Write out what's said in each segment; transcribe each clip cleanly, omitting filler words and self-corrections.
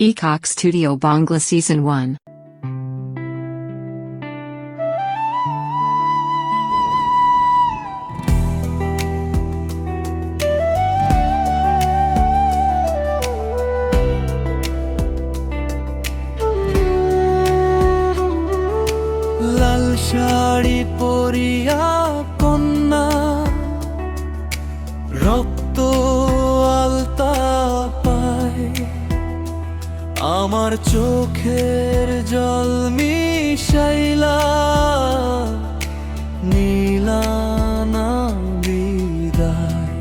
Ecock Studio Bangla Season 1. লাল শাড়ি পরিয়া কন্যা রক্ত আলতা পায়, আমার চোখের জল মিশাইলা নীলানা বিদায়।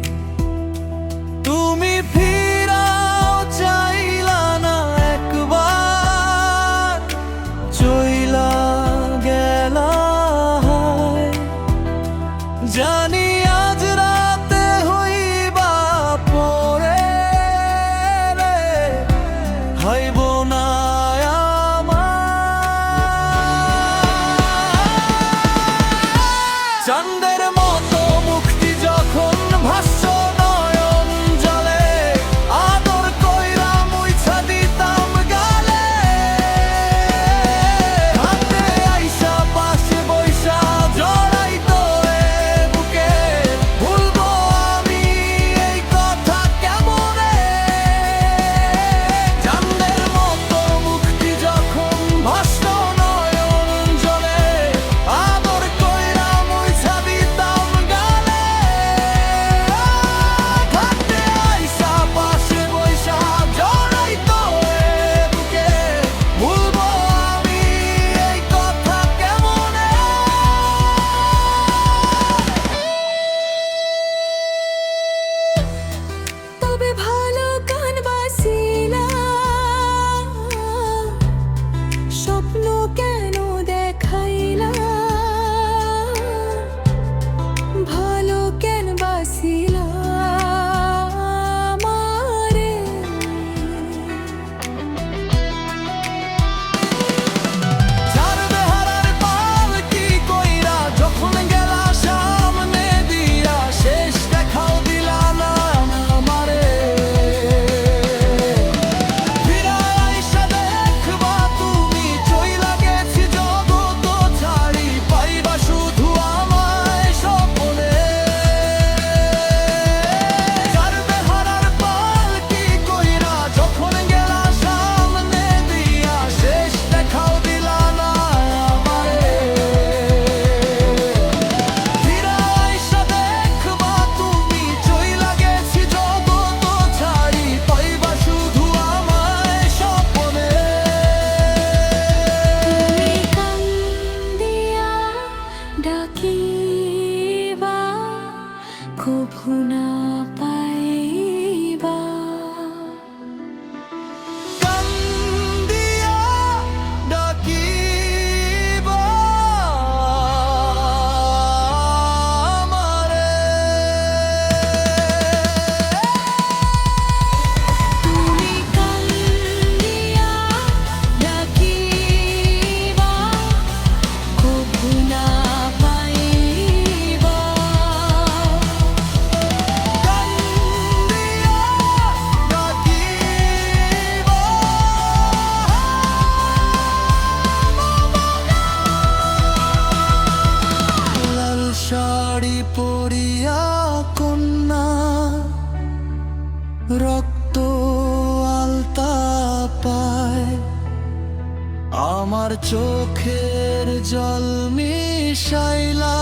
তুমি ফিরাও চাইলা না একবার, চইলা গেলা হায়। জানি আজ রাতে হইবা পরে রে, হইব না আমার। চাঁদের মতো মুক্তি যখন ভাষ্য নয়ন জলে, আদর কইরা মুইছা দিতাম গালে। হাতে আইসা পাশে বইসা জড়াইতো এ বুকে, ভুলবো আমি এই কথা কেমনে। চাঁদের মতো মুক্তি যখন ভাষ্য নয়ন জলে, আদর কইরা মুইছা দিতাম গালে। হাতে আইসা পাশে বইসা জড়াইতো এ বুকে, ভুলবো আমি এই কথা কেমনে। তবে ভালো গান বাসিলা, স্বপ্ন কেন দেখাইলা, ভালো কেন বাসিলা আমারে। ছাড়বে হারার পাল কি কইরা যখন গেলা সামনে দিয়া, শেষ দেখাও দিলা না আমারে। ফিরায় আইসা দেখবা তুমি চইলা গেছি জগৎ ছাড়ি, পাইবা শুধু আমায় স্বপ্নে। ছাড়বে হারার পাল কি কইরা যখন গেলা সামনে দিয়া, শেষ দেখাও দিলা না আমারে। ফিরায় আইসা দেখবা তুমি চইলা গেছি জগৎ ছাড়ি, পাইবা শুধু আমায় স্বপ্নে। তুমি কান্দিয়া ডাকিবা, কভু না পাইবা। কান্দিয়া ডাকিবা আমারে। তুমি কান্দিয়া ডাকিবা, কভু না পাইবা। কান্দিয়া ডাকিবা লাল শাড়ি পরিয়া কন্যা রক্ত আলতা পায়, আমার চোখের জল মিশাইলা